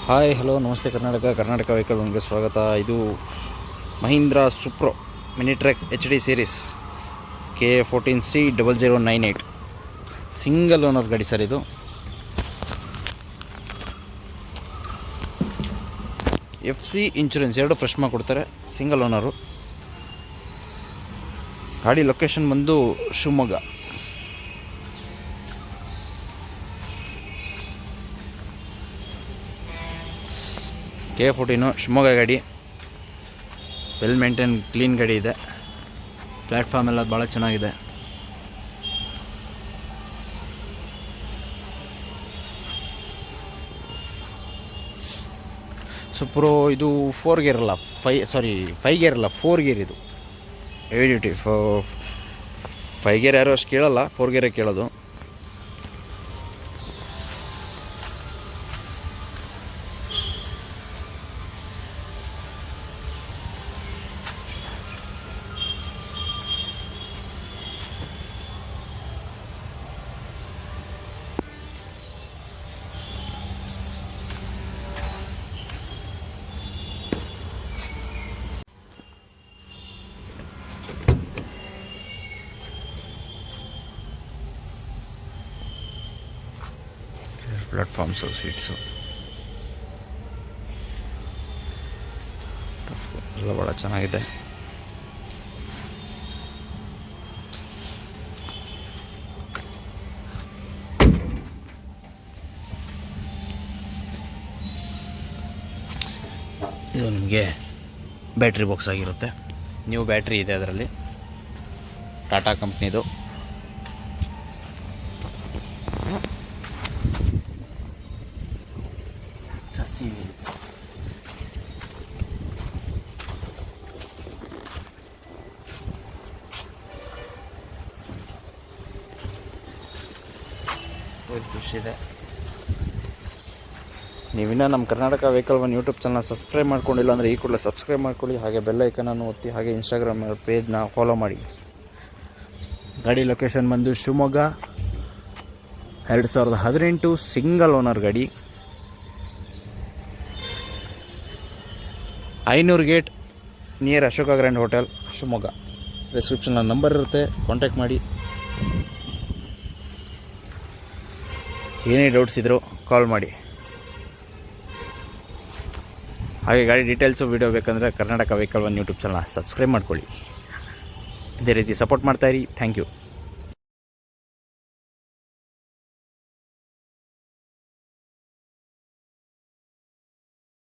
Hi hello ನಮಸ್ತೆ Karnataka vehicle ಒನ್ಗೆ ಸ್ವಾಗತ. ಇದು Mahindra Supro mini track HD series KA14C0098 single owner ಗಾಡಿ ಸರ್. ಇದು FC ಇನ್ಶೂರೆನ್ಸ್ ಎರಡು ಫ್ರೆಶ್ ಮಾಡಿ ಕೊಡ್ತಾರೆ. Single owner. ಗಾಡಿ ಲೊಕೇಶನ್ ಬಂದು ಶಿವಮೊಗ್ಗ. KA14 ಶಿವಮೊಗ್ಗ ಗಾಡಿ. ವೆಲ್ ಮೇಂಟೈನ್ ಕ್ಲೀನ್ ಗಾಡಿ ಇದೆ. ಪ್ಲ್ಯಾಟ್ಫಾರ್ಮ್ ಎಲ್ಲ ಭಾಳ ಚೆನ್ನಾಗಿದೆ. ಸುಪ್ರೋ ಇದು 4 ಗೇರ್ ಅಲ್ಲ 5 ಗೇರ್ ಅಲ್ಲ 4 ಗೇರ್. ಇದು ಹೆವಿ ಡ್ಯೂಟಿ. 5 ಗೇರ್ ಯಾರು ಅಷ್ಟು ಕೇಳಲ್ಲ, 4 ಗೇರೇ ಕೇಳೋದು. ಪ್ಲಾಟ್ಫಾರ್ಮ್ಸು ಸೀಟ್ಸು ಎಲ್ಲ ಭಾಳ ಚೆನ್ನಾಗಿದೆ. ಇದು ನಿಮಗೆ ಬ್ಯಾಟ್ರಿ ಬಾಕ್ಸ್ ಆಗಿರುತ್ತೆ. ನ್ಯೂ ಬ್ಯಾಟ್ರಿ ಇದೆ ಅದರಲ್ಲಿ, ಟಾಟಾ ಕಂಪ್ನಿದು. ಖುಷಿ ಇದೆ. ನೀವಿನ್ನೂ ನಮ್ಮ ಕರ್ನಾಟಕ ವೆಹಿಕಲ್ ಒನ್ ಯೂಟ್ಯೂಬ್ ಚಾನಲ್ನ ಸಬ್ಸ್ಕ್ರೈಬ್ ಮಾಡ್ಕೊಂಡಿಲ್ಲ ಅಂದರೆ ಈ ಕೂಡಲೇ ಸಬ್ಸ್ಕ್ರೈಬ್ ಮಾಡ್ಕೊಳ್ಳಿ. ಹಾಗೆ ಬೆಲ್ ಐಕನನ್ನು ಒತ್ತಿ. ಹಾಗೆ ಇನ್ಸ್ಟಾಗ್ರಾಮ್ ಪೇಜ್ನ ಫಾಲೋ ಮಾಡಿ. ಗಾಡಿ ಲೊಕೇಶನ್ ಬಂದು ಶಿವಮೊಗ್ಗ. 2018 ಸಿಂಗಲ್ ಓನರ್ ಗಾಡಿ. 500 gate near Ashoka grand hotel Shivamogga. ಡಿಸ್ಕ್ರಿಪ್ಷನಲ್ಲಿ ನಂಬರ್ ಇರುತ್ತೆ, ಕಾಂಟ್ಯಾಕ್ಟ್ ಮಾಡಿ. ಏನೇ ಡೌಟ್ಸ್ ಇದ್ದರೂ ಕಾಲ್ ಮಾಡಿ. ಹಾಗೆ ಗಾಡಿ ಡೀಟೇಲ್ಸು ವೀಡಿಯೋ ಬೇಕಂದರೆ ಕರ್ನಾಟಕ ವೆಹಿಕಲ್ ಒನ್ ಯೂಟ್ಯೂಬ್ ಚಾನಲ್ನ ಸಬ್ಸ್ಕ್ರೈಬ್ ಮಾಡ್ಕೊಳ್ಳಿ. ಇದೇ ರೀತಿ ಸಪೋರ್ಟ್ ಮಾಡ್ತಾಯಿರಿ. Thank you.